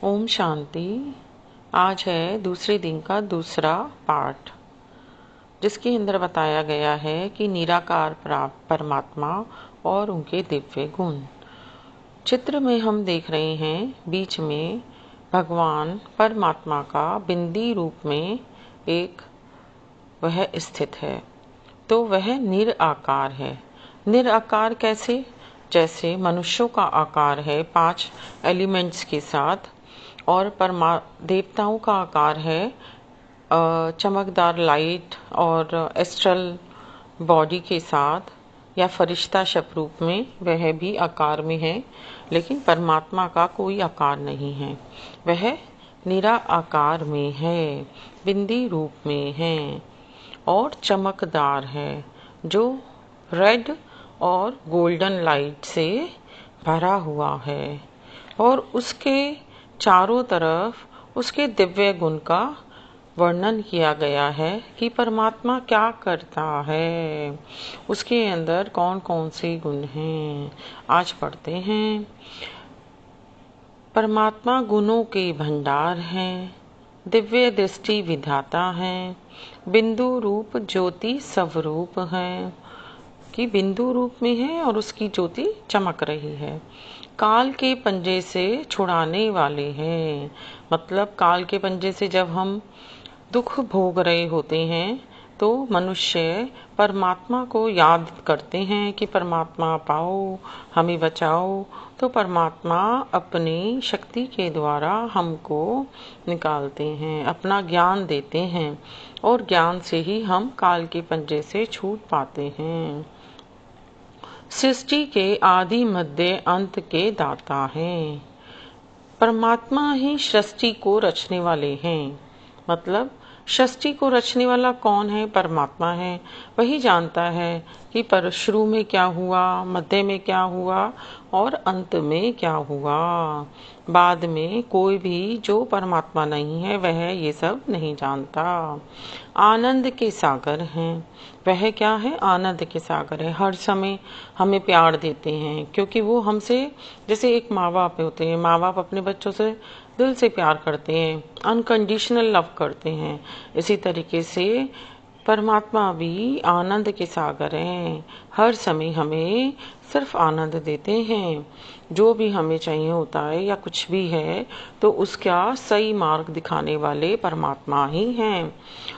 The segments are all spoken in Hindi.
ओम शांति। आज है दूसरे दिन का दूसरा पाठ, जिसके अंदर बताया गया है कि निराकार परमात्मा और उनके दिव्य गुण। चित्र में हम देख रहे हैं, बीच में भगवान परमात्मा का बिंदी रूप में एक वह स्थित है, तो वह निराकार है। निराकार कैसे? जैसे मनुष्यों का आकार है 5 एलिमेंट्स के साथ, और देवताओं का आकार है चमकदार लाइट और एस्ट्रल बॉडी के साथ, या फरिश्ता शब रूप में वह भी आकार में है। लेकिन परमात्मा का कोई आकार नहीं है, वह निराकार में है, बिंदी रूप में है और चमकदार है, जो रेड और गोल्डन लाइट से भरा हुआ है। और उसके चारों तरफ उसके दिव्य गुण का वर्णन किया गया है कि परमात्मा क्या करता है, उसके अंदर कौन कौन से गुण हैं। आज पढ़ते हैं। परमात्मा गुणों के भंडार हैं, दिव्य दृष्टि विधाता हैं, बिंदु रूप ज्योति स्वरूप है, कि बिंदु रूप में है और उसकी ज्योति चमक रही है। काल के पंजे से छुड़ाने वाले हैं, मतलब काल के पंजे से जब हम दुख भोग रहे होते हैं तो मनुष्य परमात्मा को याद करते हैं कि परमात्मा पाओ, हमें बचाओ। तो परमात्मा अपनी शक्ति के द्वारा हमको निकालते हैं, अपना ज्ञान देते हैं, और ज्ञान से ही हम काल के पंजे से छूट पाते हैं। सृष्टि के आदि मध्य अंत के दाता हैं। परमात्मा ही सृष्टि को रचने वाले हैं, मतलब सृष्टि को रचने वाला कौन है? परमात्मा है। वही जानता है कि पर शुरू में क्या हुआ, मध्य में क्या हुआ और अंत में क्या हुआ। बाद में कोई भी जो परमात्मा नहीं है वह ये सब नहीं जानता। आनंद के सागर हैं। वह क्या है? आनंद के सागर है। हर समय हमें प्यार देते हैं, क्योंकि वो हमसे, जैसे एक माँ बाप होते हैं, माँ बाप अपने बच्चों से दिल से प्यार करते हैं, अनकंडीशनल लव करते हैं। इसी तरीके से परमात्मा भी आनंद के सागर हैं, हर समय हमें सिर्फ आनंद देते हैं। जो भी हमें चाहिए होता है या कुछ भी है तो उसका सही मार्ग दिखाने वाले परमात्मा ही हैं।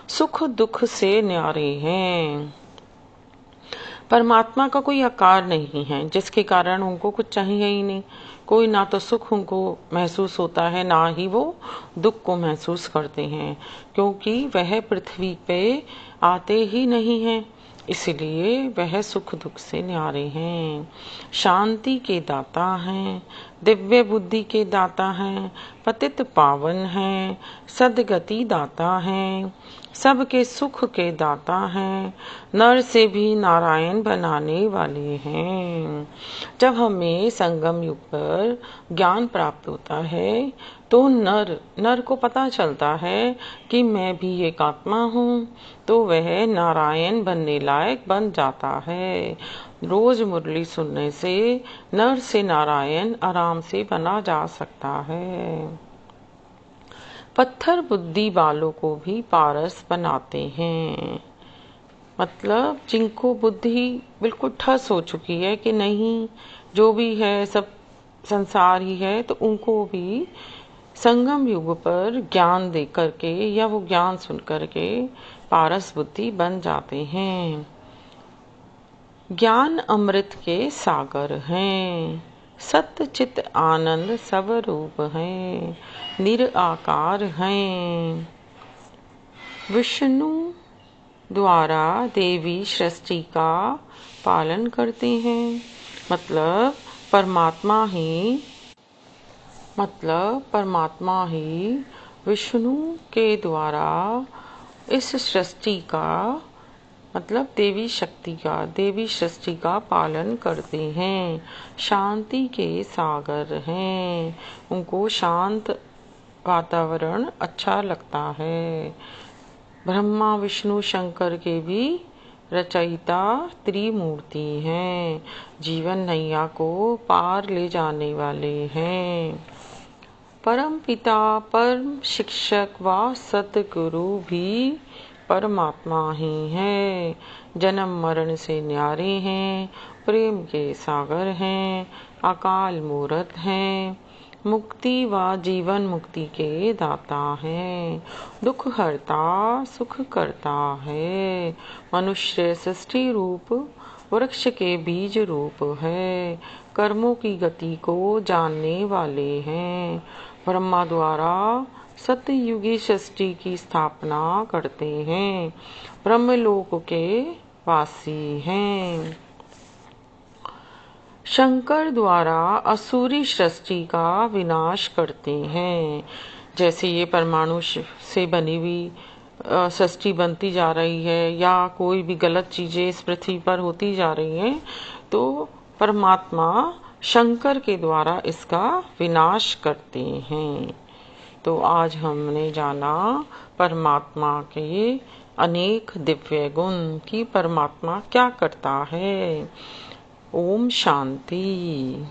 सुख दुख से न्यारे हैं। परमात्मा का कोई आकार नहीं है, जिसके कारण उनको कुछ चाहिए ही नहीं। कोई ना तो सुख उनको महसूस होता है, ना ही वो दुख को महसूस करते हैं, क्योंकि वह पृथ्वी पे आते ही नहीं हैं। इसलिए वह सुख दुख से न्यारे हैं। शांति के दाता हैं, दिव्य बुद्धि के दाता हैं, पतित पावन हैं, सदगति दाता हैं, सबके सुख के दाता हैं, नर से भी नारायण बनाने वाले हैं। जब हमें संगम युग पर ज्ञान प्राप्त होता है तो नर को पता चलता है कि मैं भी एक आत्मा हूँ, तो वह नारायण बनने लायक बन जाता है। रोज मुरली सुनने से नर से नारायण आराम से बना जा सकता है। पत्थर बुद्धि वालों को भी पारस बनाते हैं, मतलब जिनको बुद्धि बिल्कुल ठस हो चुकी है कि नहीं, जो भी है सब संसार ही है, तो उनको भी संगम युग पर ज्ञान दे करके या वो ज्ञान सुन करके पारस बुद्धि बन जाते हैं। ज्ञान अमृत के सागर हैं, सत्य चित आनंद स्वरूप हैं, निराकार हैं। विष्णु द्वारा देवी सृष्टि का पालन करते हैं, मतलब परमात्मा ही विष्णु के द्वारा इस सृष्टि का, मतलब देवी सृष्टि का पालन करते हैं। शांति के सागर हैं, उनको शांत वातावरण अच्छा लगता है। ब्रह्मा विष्णु शंकर के भी रचयिता त्रिमूर्ति हैं, जीवन नैया को पार ले जाने वाले हैं। परम पिता परम शिक्षक व सतगुरु भी परमात्मा ही है। जन्म मरण से न्यारे हैं, प्रेम के सागर हैं, अकाल मूरत हैं, मुक्ति व जीवन मुक्ति के दाता हैं, दुख हरता सुख करता है। मनुष्य सृष्टि रूप वृक्ष के बीज रूप है, कर्मों की गति को जानने वाले हैं। ब्रह्मा द्वारा सतयुगी सृष्टि की स्थापना करते हैं, ब्रह्मलोक के वासी हैं। शंकर द्वारा असुरी सृष्टि का विनाश करते हैं। जैसे ये परमाणु से बनी हुई सृष्टि बनती जा रही है या कोई भी गलत चीजें इस पृथ्वी पर होती जा रही हैं, तो परमात्मा शंकर के द्वारा इसका विनाश करते हैं। तो आज हमने जाना परमात्मा के अनेक दिव्य गुण कि परमात्मा क्या करता है। ओम शांति।